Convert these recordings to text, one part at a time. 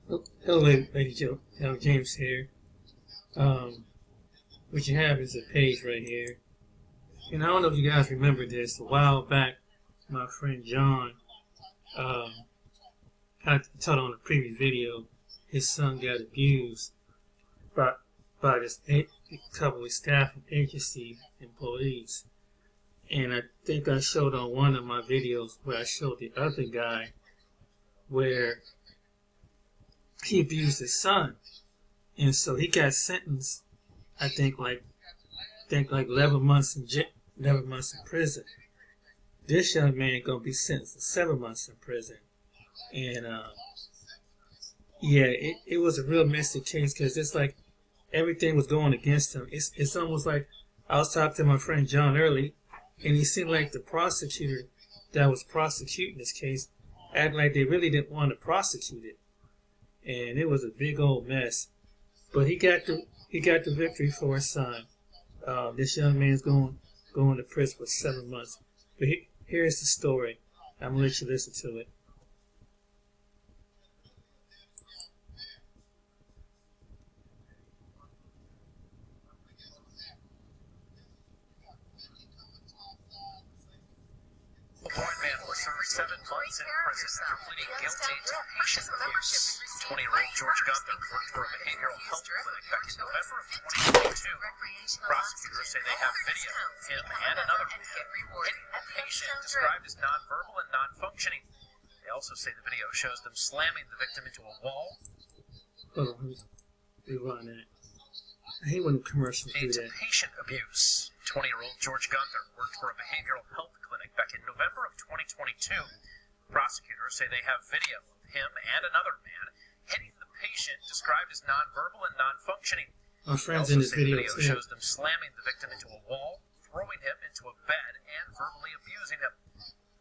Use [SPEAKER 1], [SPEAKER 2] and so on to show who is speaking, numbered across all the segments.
[SPEAKER 1] Hello, Lady Joe. James here. Um, what you have is a page right here. And I don't know if you guys remember this. A while back, my friend John, um, I told on the previous video, his son got abused by, by this couple of staff and agency employees. And I think I showed on one of my videos where I showed the other guy where he abused his son. And so he got sentenced, I think like 11 months in 11 months in prison. This young man gonna be sentenced to 7 months in prison, and yeah, it was a real messy case because it's like everything was going against him. It's almost like I was talking to my friend John early, and he seemed like the prosecutor that was prosecuting this case acted like they really didn't want to prosecute it, and it was a big old mess. But he got the victory for his son. This young man's going to prison for 7 months. But here's the story. I'm gonna let you listen to it.
[SPEAKER 2] Born man will serve 7 months in prison after pleading guilty to patient abuse. 20-year-old George Gunther worked for a behavioral health clinic back in November of 2022. Prosecutors say they have video of him and another man hitting the patient, described as nonverbal and non-functioning. They also say the video shows them slamming the victim into a wall.
[SPEAKER 1] Oh, rewind that. I hate when commercials do that.
[SPEAKER 2] Patient abuse. 20-year-old George Gunther worked for a behavioral health clinic back in November of 2022. Prosecutors say they have video of him and another man hitting the patient, described as nonverbal and non-functioning.
[SPEAKER 1] My friends in this video
[SPEAKER 2] too. Shows them slamming the victim into a wall, throwing him into a bed, and verbally abusing him.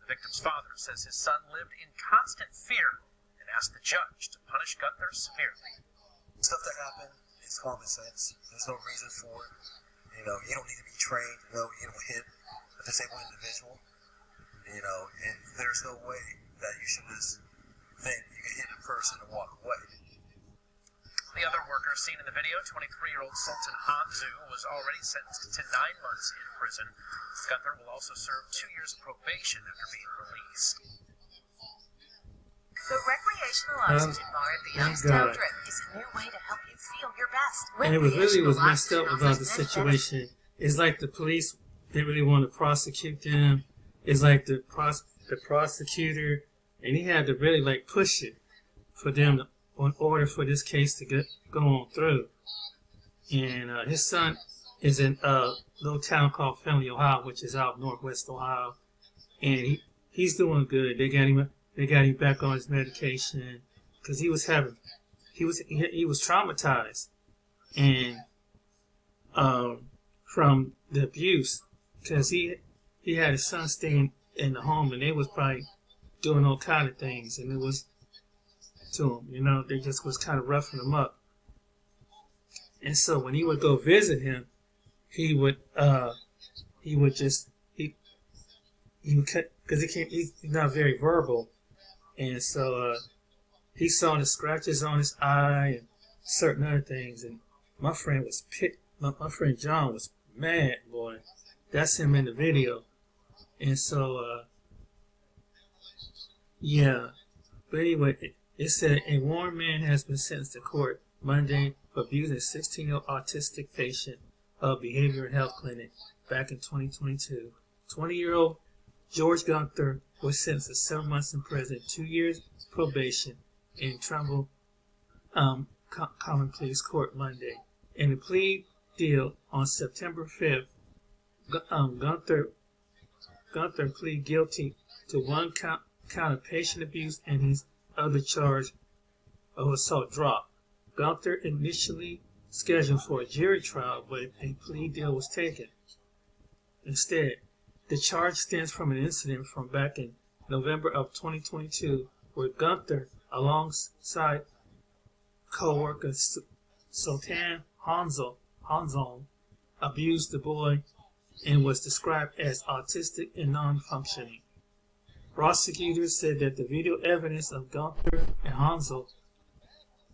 [SPEAKER 2] The victim's father says his son lived in constant fear and asked the judge to punish Gunther severely.
[SPEAKER 3] Stuff that happened is common sense. There's no reason for it. You don't need to be trained. You don't hit a disabled individual. And there's no way that you should just think you can hit a person and walk away.
[SPEAKER 2] The other worker seen in the video, 23-year-old Sultan Hanzu, was already sentenced to 9 months in prison. Gunther will also serve 2 years of probation after being released.
[SPEAKER 4] The recreational oxygen bar at the Youngstown Drip is a new way to help you feel your best.
[SPEAKER 1] And it was messed up about the situation. It's like the police didn't really want to prosecute them. It's like the prosecutor, and he had to really push it for them in order for this case to go on through. And his son is in a little town called Findlay, Ohio, which is out northwest Ohio, and he's doing good. They got him back on his medication because he was traumatized and from the abuse because he had his son staying in the home and they was probably doing all kind of things and it was to him, they just was kind of roughing him up. And so when he would go visit him, he would cut because he's not very verbal. And so he saw the scratches on his eye and certain other things. And my friend was my friend John was mad, boy. That's him in the video. And so, yeah. But anyway, it said a warned man has been sentenced to court Monday for abusing a 16-year-old autistic patient of a behavioral health clinic back in 2022. 20-year-old George Gunther was sentenced to 7 months in prison, 2 years probation in Trumbull Common Pleas Court Monday. In the plea deal on September 5th, Gunther pleaded guilty to one count of patient abuse and his other charge of assault dropped. Gunther initially scheduled for a jury trial, but a plea deal was taken. Instead, the charge stems from an incident from back in November of 2022 where Gunther, alongside co-worker Sultan Hanzon, abused the boy and was described as autistic and non-functioning. Prosecutors said that the video evidence of Gunther and Hanzon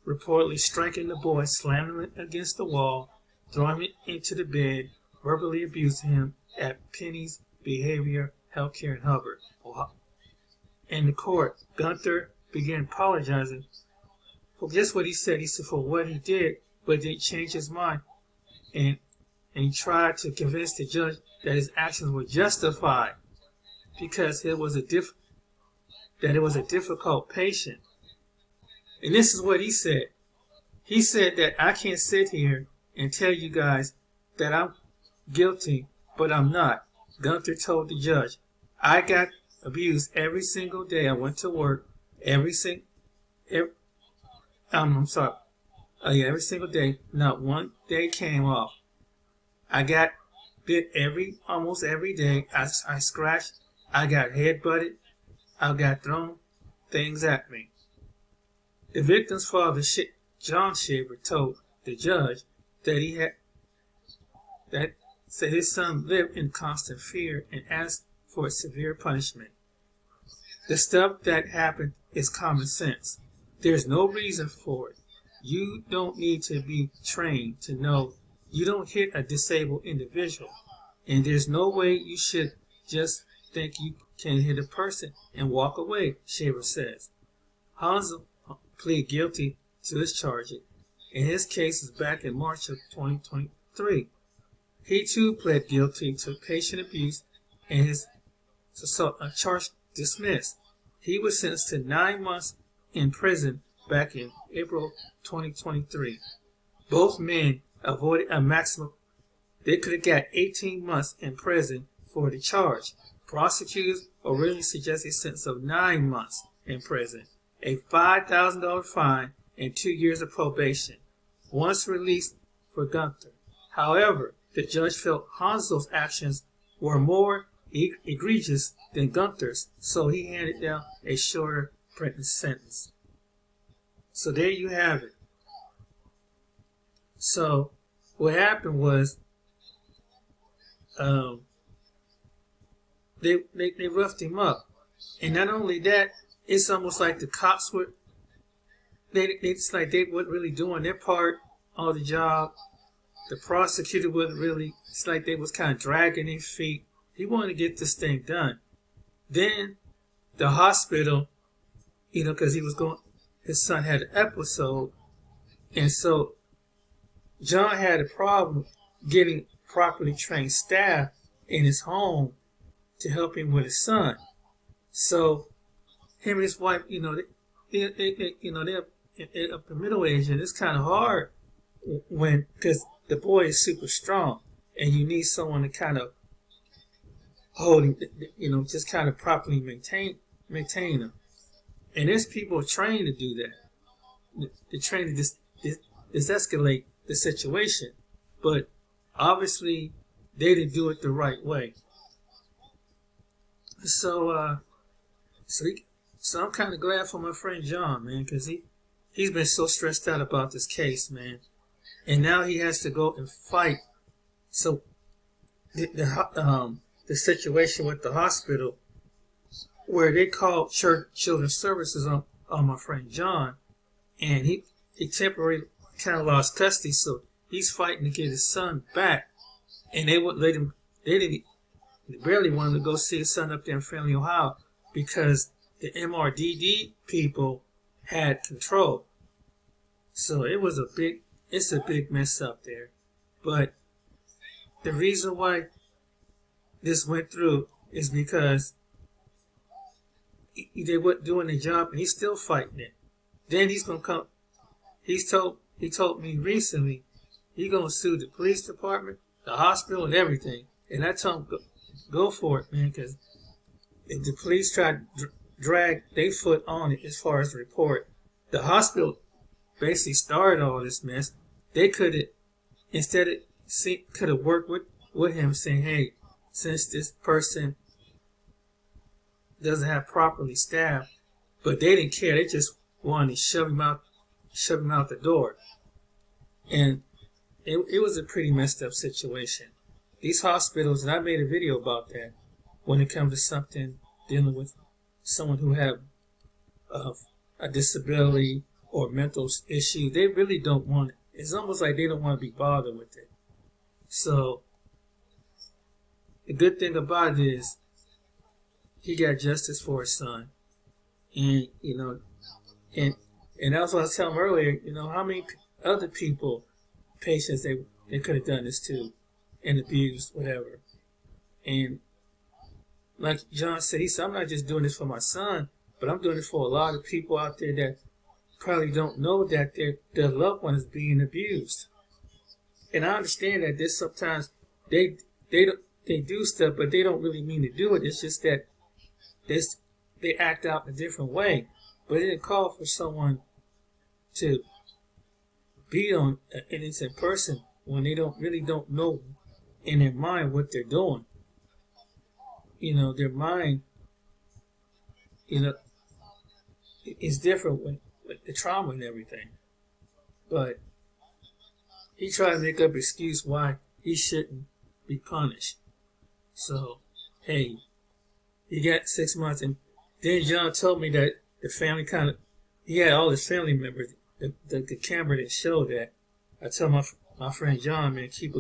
[SPEAKER 1] reportedly striking the boy, slamming him against the wall, throwing him into the bed, verbally abusing him at Penny's Behavior Healthcare in Hubbard, Ohio. In the court, Gunther began apologizing for just what he said. He said for what he did, but didn't change his mind, and he tried to convince the judge that his actions were justified because it was a difficult patient. And this is what he said. He said that I can't sit here and tell you guys that I'm guilty, but I'm not. Gunther told the judge, I got abused every single day I went to work. Every single day. Not one day came off. I got bit almost every day. I scratched. I got headbutted. I got thrown things at me. The victim's father, John Shaver, told the judge that said his son lived in constant fear and asked for a severe punishment. The stuff that happened is common sense. There's no reason for it. You don't need to be trained to know you don't hit a disabled individual, and there's no way you should just think you can hit a person and walk away, Shaver says. Hansel pleaded guilty to his charges, and his case is back in March of 2023. He too pled guilty to patient abuse, and his charge dismissed. He was sentenced to 9 months in prison back in April 2023. Both men avoided a maximum. They could have got 18 months in prison for the charge. Prosecutors originally suggested a sentence of 9 months in prison, a $5,000 fine, and 2 years of probation, once released for Gunther. However, the judge felt Hansel's actions were more egregious than Gunther's, so he handed down a shorter prison sentence. So there you have it. So what happened was they roughed him up, and not only that, it's almost like the cops were it's like they weren't really doing their part on the job. The prosecutor wasn't really. It's like they was kind of dragging their feet. He wanted to get this thing done. Then the hospital, because his son had an episode, and so John had a problem getting properly trained staff in his home to help him with his son. So him and his wife, they're up in middle age, and it's kind of hard because the boy is super strong, and you need someone to kind of hold him, just kind of properly maintain him. And there's people trained to do that. They're trained to escalate the situation, but obviously they didn't do it the right way. So I'm kind of glad for my friend John, man, because he's been so stressed out about this case, man, and now he has to go and fight. So the situation with the hospital, where they called children's services on my friend John, and he temporarily kind of lost custody, so he's fighting to get his son back, and they wouldn't let him. They barely wanted to go see his son up there in Friendly, Ohio, because the MRDD people had control. So it's a big mess up there. But the reason why this went through is because they weren't doing the job, and he's still fighting it. Then he's gonna come. He told me recently he's gonna sue the police department, the hospital, and everything. And I told him, go for it, man, because if the police try to drag their foot on it as far as the report, the hospital basically started all this mess. They could have worked with him, saying, hey, since this person doesn't have properly staffed, but they didn't care. They just wanted to shove him out the door. And it was a pretty messed up situation. These hospitals, and I made a video about that, when it comes to something dealing with someone who have a disability or mental issues, they really don't want it. It's almost like they don't want to be bothered with it. So the good thing about it is he got justice for his son. And, and that's what I was telling him earlier, how many other people, patients, they could have done this to and abused, whatever. And like John said, he said, I'm not just doing this for my son, but I'm doing it for a lot of people out there that probably don't know that their loved one is being abused. And I understand that this sometimes they do stuff, but they don't really mean to do it. It's just that they act out in a different way. But it didn't call for someone to beat on an innocent person when they really don't know in their mind what they're doing. Their mind, is different with the trauma and everything. But he tried to make up an excuse why he shouldn't be punished. So, hey, he got 6 months. And then John told me that the family he had all his family members. The camera didn't show that. I told my friend John, man, keep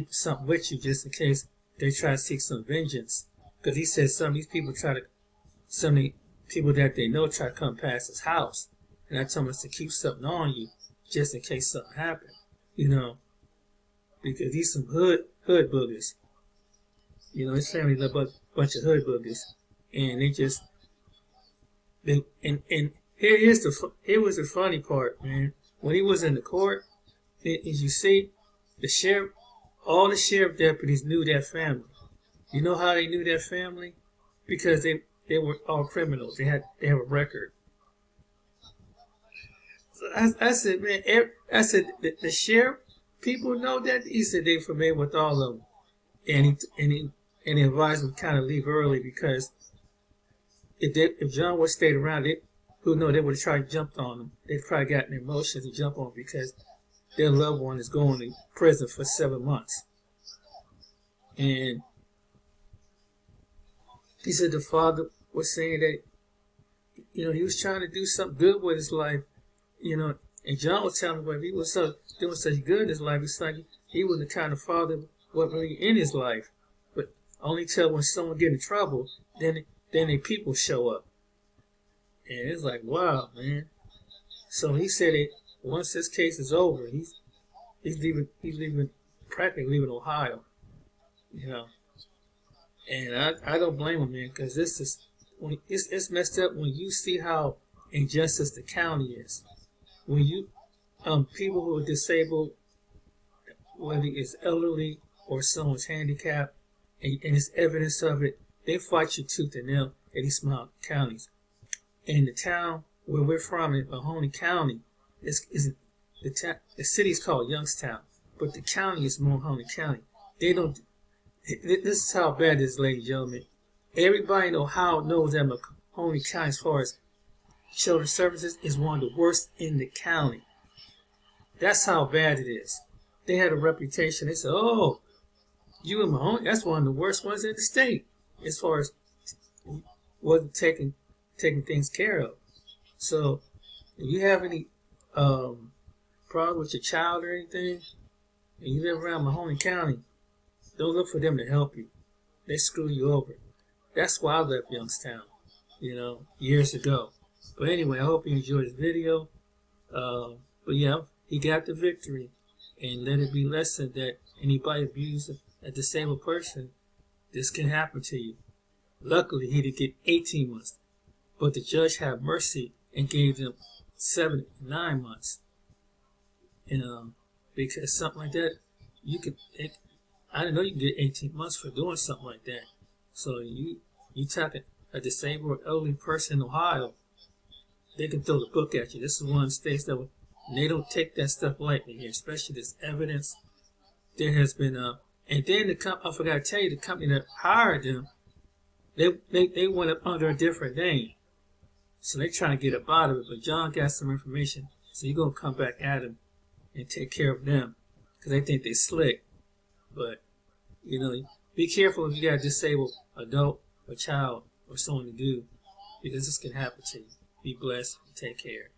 [SPEAKER 1] something with you just in case they try to seek some vengeance. Because he said some of these people some of the people that they know try to come past his house. And I told him to keep something on you just in case something happened. Because he's some hood boogers. His family love a bunch of hood boogers. And here was the funny part, man. When he was in the court, as you see, all the sheriff deputies knew that family. You know how they knew that family? Because they were all criminals. They have a record. So I said, man, the sheriff people know that. He said they were familiar with all of them, and he advised them to kind of leave early because if John would stayed around, they would have tried to jump on him. They'd probably gotten emotions to jump on him because their loved one is going to prison for 7 months. And he said the father was saying that, he was trying to do something good with his life, and John was telling him, well, if he was doing such good in his life, it's like he was the kind of father wasn't really in his life. But only till when someone get in trouble, then the people show up. And it's like, wow, man. So he said that once this case is over, he's practically leaving Ohio, And I don't blame him, man, because it's messed up when you see how injustice the county is. When you people who are disabled, whether it's elderly or someone's handicapped, and it's evidence of it, they fight you tooth and nail in these small counties. In the town where we're from, in Mahoney County, the city's called Youngstown, but the county is Mahoney County. They don't. This is how bad this is, ladies and gentlemen. Everybody in Ohio knows that Mahoney County, as far as children's services, is one of the worst in the county. That's how bad it is. They had a reputation. They said, "Oh, you in Mahoney, that's one of the worst ones in the state, as far as wasn't taking things care of." So, if you have any problem with your child or anything, and you live around Mahoney County, don't look for them to help you. They screw you over. That's why I left Youngstown, years ago. But anyway, I hope you enjoyed this video. But yeah, he got the victory. And let it be lesson that anybody abuse a disabled person, this can happen to you. Luckily, he did get 18 months. But the judge had mercy and gave them 7 to 9 months. Because something like that, I didn't know you could get 18 months for doing something like that. So you talking a disabled elderly person in Ohio, they can throw the book at you. This is one of the states that they don't take that stuff lightly here, especially this evidence. There has been and then I forgot to tell you, the company that hired them, they went up under a different name. So they're trying to get up out of it. But John got some information, so you're gonna come back at him and take care of them because they think they're slick. But be careful if you got a disabled adult or child or someone to do, because this can happen to you. Be blessed. Take care.